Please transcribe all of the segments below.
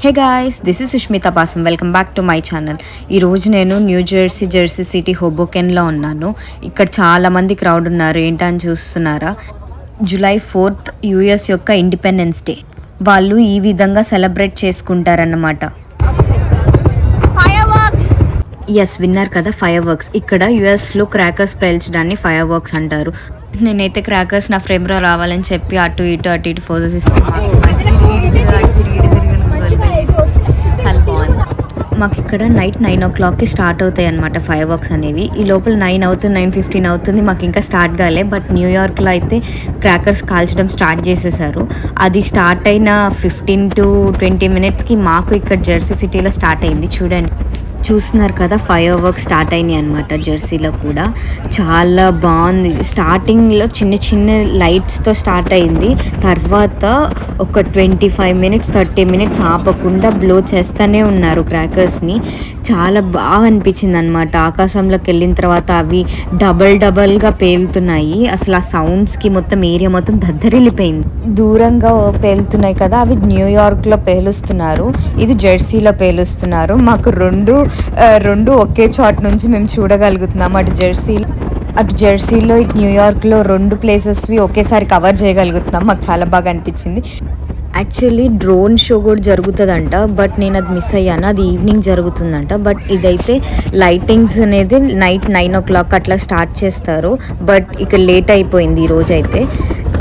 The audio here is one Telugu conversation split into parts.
Hey guys, this is Sushmita బాసం. Welcome back to my channel. ఈరోజు నేను న్యూ జెర్సీ సిటీ హోబోకెన్లో ఉన్నాను. ఇక్కడ చాలామంది క్రౌడ్ ఉన్నారు. ఏంటని చూస్తున్నారా? జూలై 4th యుఎస్ యొక్క ఇండిపెండెన్స్ డే. వాళ్ళు ఈ విధంగా సెలబ్రేట్ చేసుకుంటారన్నమాట. ఎస్, విన్నారు కదా, ఫైర్ వర్క్స్. ఇక్కడ యుఎస్లో క్రాకర్స్ పేల్చడాన్ని ఫైర్ వర్క్స్ అంటారు. నేనైతే క్రాకర్స్ నా ఫ్రేమ్లో రావాలని చెప్పి అటు ఇటు ఫోజెస్ ఇస్తున్నాను. చాలా బాగుంది. మాకు ఇక్కడ నైట్ 9 o'clockకి స్టార్ట్ అవుతాయి అన్నమాట ఫైర్ వర్క్స్ అనేవి. ఈ లోపల 9 అవుతుంది, 9:15 అవుతుంది, మాకు ఇంకా స్టార్ట్ కాలే. బట్ న్యూయార్క్లో అయితే క్రాకర్స్ కాల్చడం స్టార్ట్ చేసేసారు. అది స్టార్ట్ అయిన 15 to 20 minutesకి మాకు ఇక్కడ జెర్సీ సిటీలో స్టార్ట్ అయింది. చూడండి, చూస్తున్నారు కదా, ఫైర్ వర్క్ స్టార్ట్ అయినాయి అనమాట. జెర్సీలో కూడా చాలా బాగుంది. స్టార్టింగ్లో చిన్న లైట్స్తో స్టార్ట్ అయింది. తర్వాత ఒక 25 minutes 30 minutes ఆపకుండా బ్లో చేస్తూనే ఉన్నారు క్రాకర్స్ని. చాలా బాగా అనిపించింది అనమాట. ఆకాశంలోకి వెళ్ళిన తర్వాత అవి డబల్గా పేలుతున్నాయి. అసలు ఆ సౌండ్స్కి మొత్తం ఏరియా మొత్తం దద్దరిల్లిపోయింది. దూరంగా పేలుతున్నాయి కదా, అవి న్యూయార్క్లో పేలుస్తున్నారు, ఇది జెర్సీలో పేలుస్తున్నారు. మాకు రెండు ఒకే చోట నుంచి మేము చూడగలుగుతున్నాం. అటు జెర్సీలో ఇటు న్యూయార్క్లో రెండు ప్లేసెస్వి ఒకేసారి కవర్ చేయగలుగుతున్నాం. మాకు చాలా బాగా అనిపించింది. యాక్చువల్లీ డ్రోన్ షో కూడా జరుగుతుందంట, బట్ నేను అది మిస్ అయ్యాను. అది ఈవినింగ్ జరుగుతుందంట. బట్ ఇదైతే లైటింగ్స్ అనేది నైట్ 9 o'clock అట్లా స్టార్ట్ చేస్తారు. బట్ ఇక్కడ లేట్ అయిపోయింది ఈరోజు అయితే.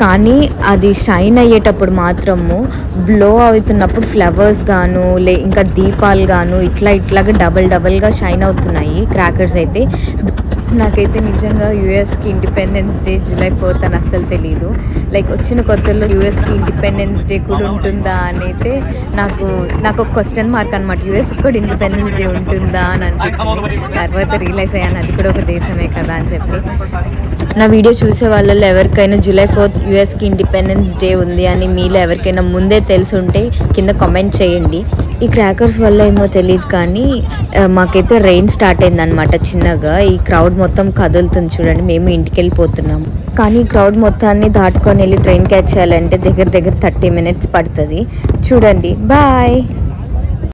కానీ అది షైన్ అయ్యేటప్పుడు మాత్రము బ్లో అవుతున్నప్పుడు ఫ్లవర్స్ గాను ఇంకా దీపాలు గాను ఇట్లాగా డబల్గా షైన్ అవుతున్నాయి క్రాకర్స్ అయితే. నాకైతే నిజంగా యూఎస్కి ఇండిపెండెన్స్ డే జూలై 4th అని అస్సలు తెలీదు. లైక్ వచ్చిన కొత్తలో యూఎస్కి ఇండిపెండెన్స్ డే కూడా ఉంటుందా అని అయితే నాకు ఒక క్వశ్చన్ మార్క్ అనమాట. యూఎస్కి కూడా ఇండిపెండెన్స్ డే ఉంటుందా అని అనిపించింది. తర్వాత రియలైజ్ అయ్యాను అది కూడా ఒక దేశమే కదా అని చెప్పి. నా వీడియో చూసే వాళ్ళలో ఎవరికైనా జూలై 4th యూఎస్కి ఇండిపెండెన్స్ డే ఉంది అని మీలో ఎవరికైనా ముందే తెలిసి ఉంటే కింద కామెంట్ చేయండి. ఈ క్రాకర్స్ వల్ల ఏమో తెలియదు కానీ మాకైతే రెయిన్ స్టార్ట్ అయిందనమాట చిన్నగా. ఈ క్రౌడ్ మొత్తం కదులుతుంది చూడండి. మేము ఇంటికి వెళ్ళిపోతున్నాము. కానీ ఈ క్రౌడ్ మొత్తాన్ని దాటుకొని వెళ్ళి ట్రైన్ క్యాచ్ చేయాలంటే దగ్గర 30 minutes పడుతుంది. చూడండి, బాయ్.